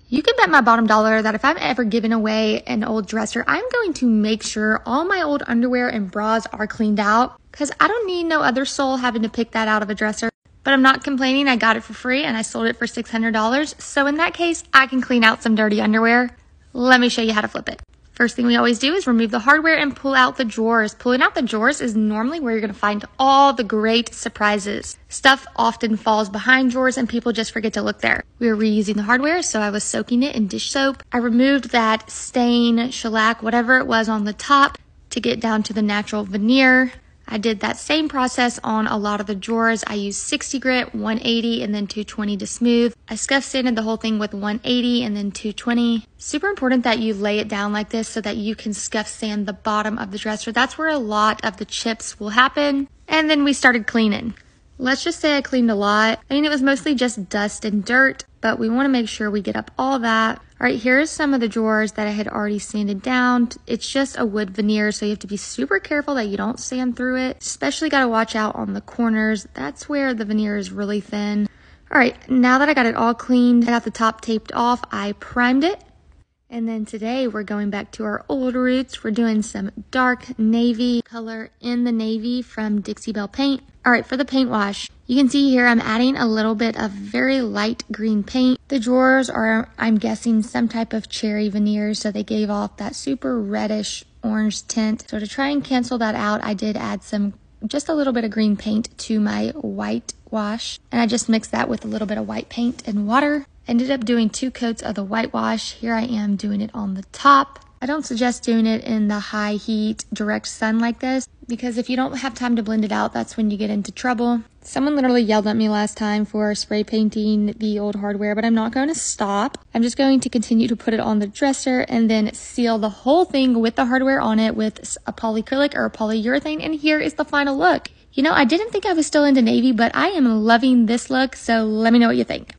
You can bet my bottom dollar that if I'm ever giving away an old dresser, I'm going to make sure all my old underwear and bras are cleaned out, because I don't need no other soul having to pick that out of a dresser. But I'm not complaining. I got it for free and I sold it for $600. So in that case, I can clean out some dirty underwear. Let me show you how to flip it. First thing we always do is remove the hardware and pull out the drawers. Pulling out the drawers is normally where you're going to find all the great surprises. Stuff often falls behind drawers and people just forget to look there. We were reusing the hardware, so I was soaking it in dish soap. I removed that stain, shellac, whatever it was on the top to get down to the natural veneer. I did that same process on a lot of the drawers. I used 60 grit, 180, and then 220 to smooth. I scuff sanded the whole thing with 180 and then 220. Super important that you lay it down like this so that you can scuff sand the bottom of the dresser. That's where a lot of the chips will happen. And then we started cleaning. Let's just say I cleaned a lot. I mean, it was mostly just dust and dirt, but we want to make sure we get up all that. All right, here's some of the drawers that I had already sanded down. It's just a wood veneer, so you have to be super careful that you don't sand through it. Especially got to watch out on the corners. That's where the veneer is really thin. All right, now that I got it all cleaned, I got the top taped off, I primed it. And then today we're going back to our old roots. We're doing some dark navy color in the navy from Dixie Belle Paint. All right, for the paint wash, you can see here I'm adding a little bit of very light green paint. The drawers are, I'm guessing, some type of cherry veneer, so they gave off that super reddish orange tint. So to try and cancel that out, I did add just a little bit of green paint to my white wash. And I just mixed that with a little bit of white paint and water. Ended up doing 2 coats of the whitewash. Here I am doing it on the top. I don't suggest doing it in the high heat, direct sun like this, because if you don't have time to blend it out, that's when you get into trouble. Someone literally yelled at me last time for spray painting the old hardware, but I'm not going to stop. I'm just going to continue to put it on the dresser and then seal the whole thing with the hardware on it with a polyacrylic or a polyurethane, and here is the final look. You know, I didn't think I was still into navy, but I am loving this look, so let me know what you think.